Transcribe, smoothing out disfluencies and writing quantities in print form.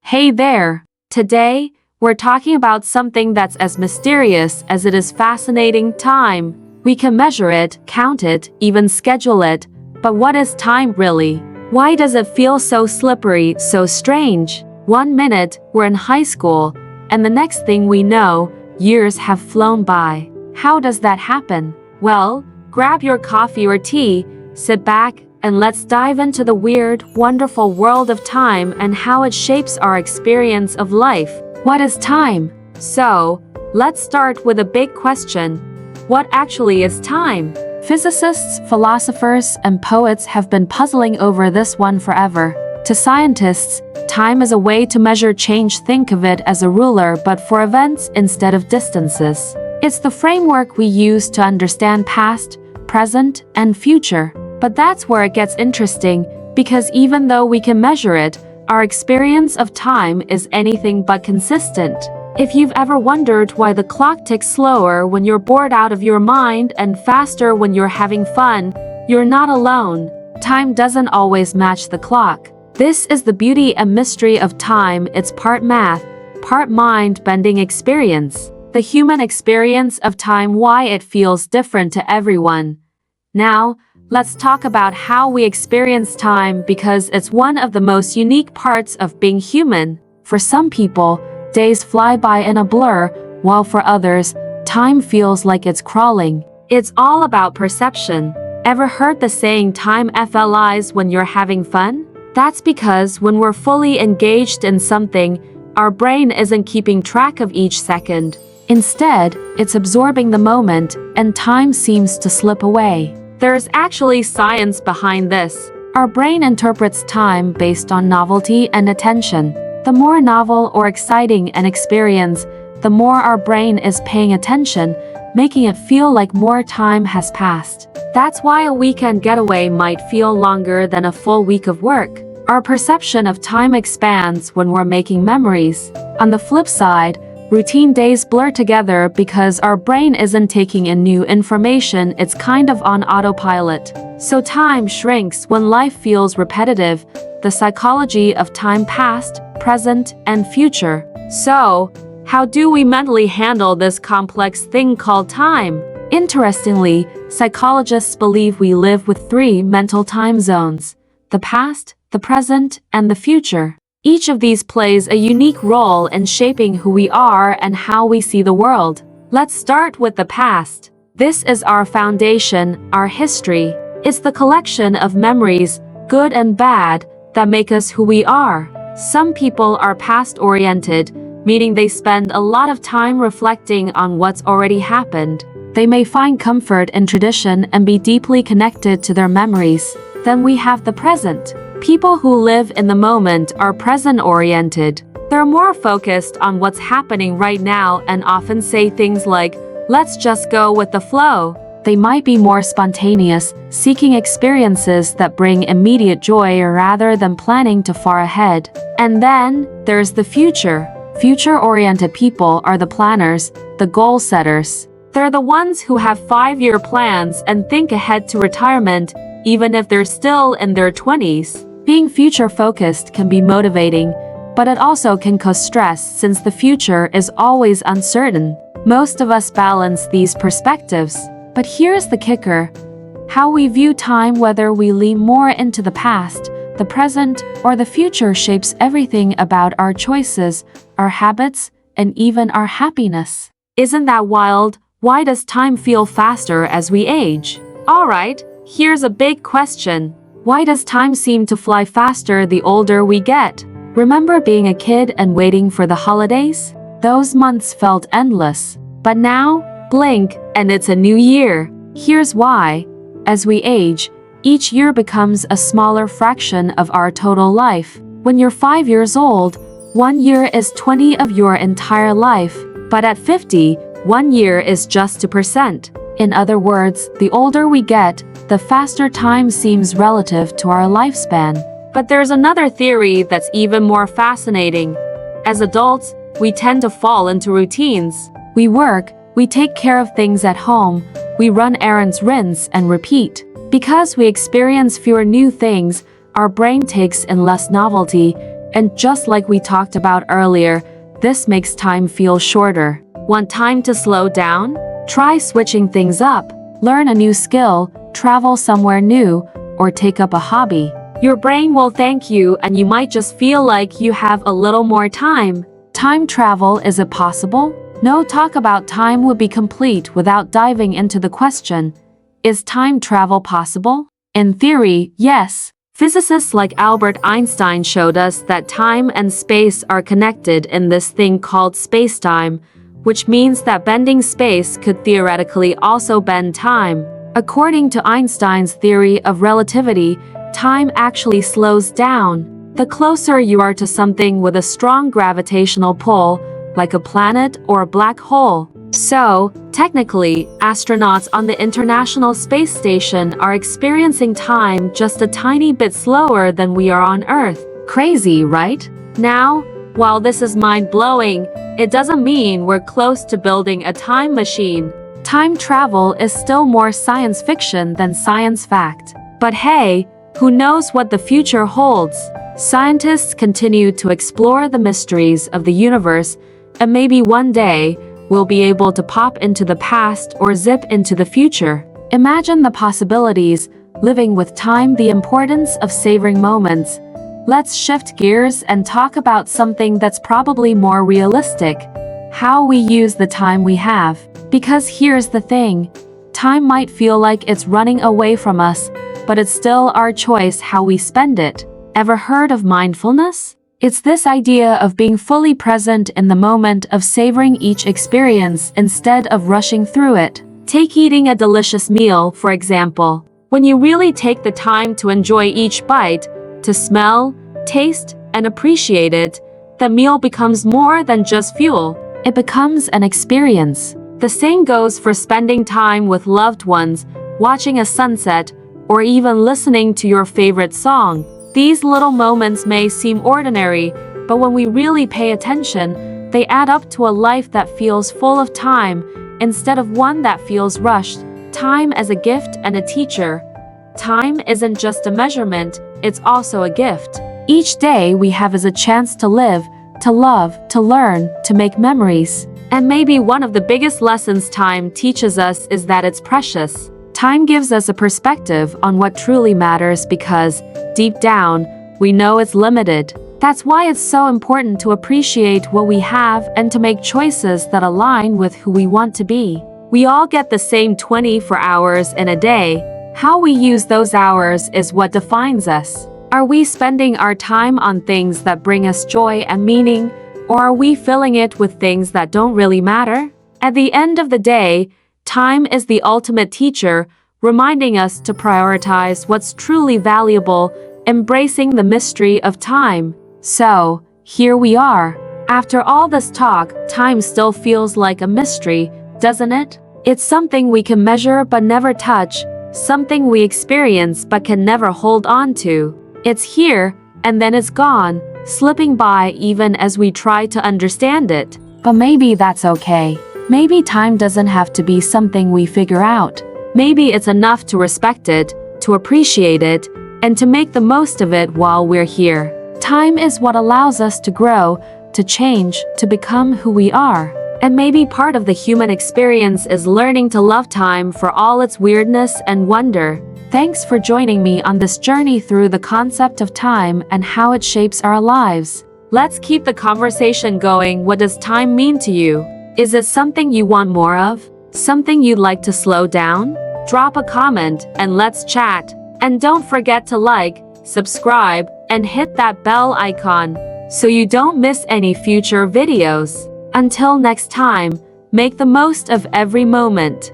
Hey there! Today, we're talking about something that's as mysterious as it is fascinating: time. We can measure it, count it, even schedule it. But what is time really? Why does it feel so slippery, so strange? 1 minute, we're in high school, and the next thing we know, years have flown by. How does that happen? Well, grab your coffee or tea, sit back, and let's dive into the weird, wonderful world of time and how it shapes our experience of life. What is time? So, let's start with a big question. What actually is time? Physicists, philosophers, and poets have been puzzling over this one forever. To scientists, time is a way to measure change. Think of it as a ruler, but for events instead of distances. It's the framework we use to understand past, present, and future. But that's where it gets interesting, because even though we can measure it, our experience of time is anything but consistent. If you've ever wondered why the clock ticks slower when you're bored out of your mind and faster when you're having fun, you're not alone. Time doesn't always match the clock. This is the beauty and mystery of time. It's part math, part mind-bending experience. The human experience of time, why it feels different to everyone. Now, let's talk about how we experience time, because it's one of the most unique parts of being human. For some people, days fly by in a blur, while for others, time feels like it's crawling. It's all about perception. Ever heard the saying time flies when you're having fun? That's because when we're fully engaged in something, our brain isn't keeping track of each second. Instead, it's absorbing the moment, and time seems to slip away. There's actually science behind this. Our brain interprets time based on novelty and attention. The more novel or exciting an experience, the more our brain is paying attention, making it feel like more time has passed. That's why a weekend getaway might feel longer than a full week of work. Our perception of time expands when we're making memories. On the flip side, routine days blur together because our brain isn't taking in new information. It's kind of on autopilot. So time shrinks when life feels repetitive. The psychology of time: past, present, and future. So, how do we mentally handle this complex thing called time? Interestingly, psychologists believe we live with 3 mental time zones: the past, the present, and the future. Each of these plays a unique role in shaping who we are and how we see the world. Let's start with the past. This is our foundation, our history. It's the collection of memories, good and bad, that make us who we are. Some people are past-oriented, meaning they spend a lot of time reflecting on what's already happened. They may find comfort in tradition and be deeply connected to their memories. Then we have the present. People who live in the moment are present-oriented. They're more focused on what's happening right now and often say things like, "Let's just go with the flow." They might be more spontaneous, seeking experiences that bring immediate joy rather than planning too far ahead. And then, there's the future. Future-oriented people are the planners, the goal setters. They're the ones who have 5-year plans and think ahead to retirement, even if they're still in their 20s. Being future-focused can be motivating, but it also can cause stress since the future is always uncertain. Most of us balance these perspectives. But here's the kicker. How we view time, whether we lean more into the past, the present, or the future, shapes everything about our choices, our habits, and even our happiness. Isn't that wild? Why does time feel faster as we age? Alright, here's a big question. Why does time seem to fly faster the older we get? Remember being a kid and waiting for the holidays? Those months felt endless. But now, blink, and it's a new year. Here's why. As we age, each year becomes a smaller fraction of our total life. When you're 5 years old, 1 year is 20 of your entire life. But at 50, 1 year is just 2%. In other words, the older we get, the faster time seems relative to our lifespan. But there's another theory that's even more fascinating. As adults, we tend to fall into routines. We work, we take care of things at home, we run errands, rinse and repeat. Because we experience fewer new things, our brain takes in less novelty, And just like we talked about earlier, this makes time feel shorter. Want time to slow down? Try switching things up. Learn a new skill, travel somewhere new, or take up a hobby. Your brain will thank you and you might just feel like you have a little more time. Time travel, is it possible? No talk about time would be complete without diving into the question, is time travel possible? In theory, yes. Physicists like Albert Einstein showed us that time and space are connected in this thing called spacetime, which means that bending space could theoretically also bend time. According to Einstein's theory of relativity, time actually slows down. The closer you are to something with a strong gravitational pull, like a planet or a black hole. So, technically, astronauts on the International Space Station are experiencing time just a tiny bit slower than we are on Earth. Crazy, right? Now, while this is mind-blowing, it doesn't mean we're close to building a time machine. Time travel is still more science fiction than science fact. But hey, who knows what the future holds? Scientists continue to explore the mysteries of the universe, and maybe one day, we'll be able to pop into the past or zip into the future. Imagine the possibilities, living with time, the importance of savoring moments. Let's shift gears and talk about something that's probably more realistic: how we use the time we have. Because here's the thing, time might feel like it's running away from us, but it's still our choice how we spend it. Ever heard of mindfulness? It's this idea of being fully present in the moment, of savoring each experience instead of rushing through it. Take eating a delicious meal, for example. When you really take the time to enjoy each bite, to smell, taste, and appreciate it, the meal becomes more than just fuel. It becomes an experience. The same goes for spending time with loved ones, watching a sunset, or even listening to your favorite song. These little moments may seem ordinary, but when we really pay attention, they add up to a life that feels full of time, instead of one that feels rushed. Time as a gift and a teacher. Time isn't just a measurement, it's also a gift. Each day we have is a chance to live, to love, to learn, to make memories. And maybe one of the biggest lessons time teaches us is that it's precious. Time gives us a perspective on what truly matters because, deep down, we know it's limited. That's why it's so important to appreciate what we have and to make choices that align with who we want to be. We all get the same 24 hours in a day. How we use those hours is what defines us. Are we spending our time on things that bring us joy and meaning, or are we filling it with things that don't really matter? At the end of the day, time is the ultimate teacher, reminding us to prioritize what's truly valuable, embracing the mystery of time. So, here we are. After all this talk, time still feels like a mystery, doesn't it? It's something we can measure but never touch, something we experience but can never hold on to. It's here, and then it's gone, slipping by even as we try to understand it. But maybe that's okay. Maybe time doesn't have to be something we figure out. Maybe it's enough to respect it, to appreciate it, and to make the most of it while we're here. Time is what allows us to grow, to change, to become who we are. And maybe part of the human experience is learning to love time for all its weirdness and wonder. Thanks for joining me on this journey through the concept of time and how it shapes our lives. Let's keep the conversation going. What does time mean to you? Is it something you want more of? Something you'd like to slow down? Drop a comment and let's chat. And don't forget to like, subscribe, and hit that bell icon so you don't miss any future videos. Until next time, make the most of every moment.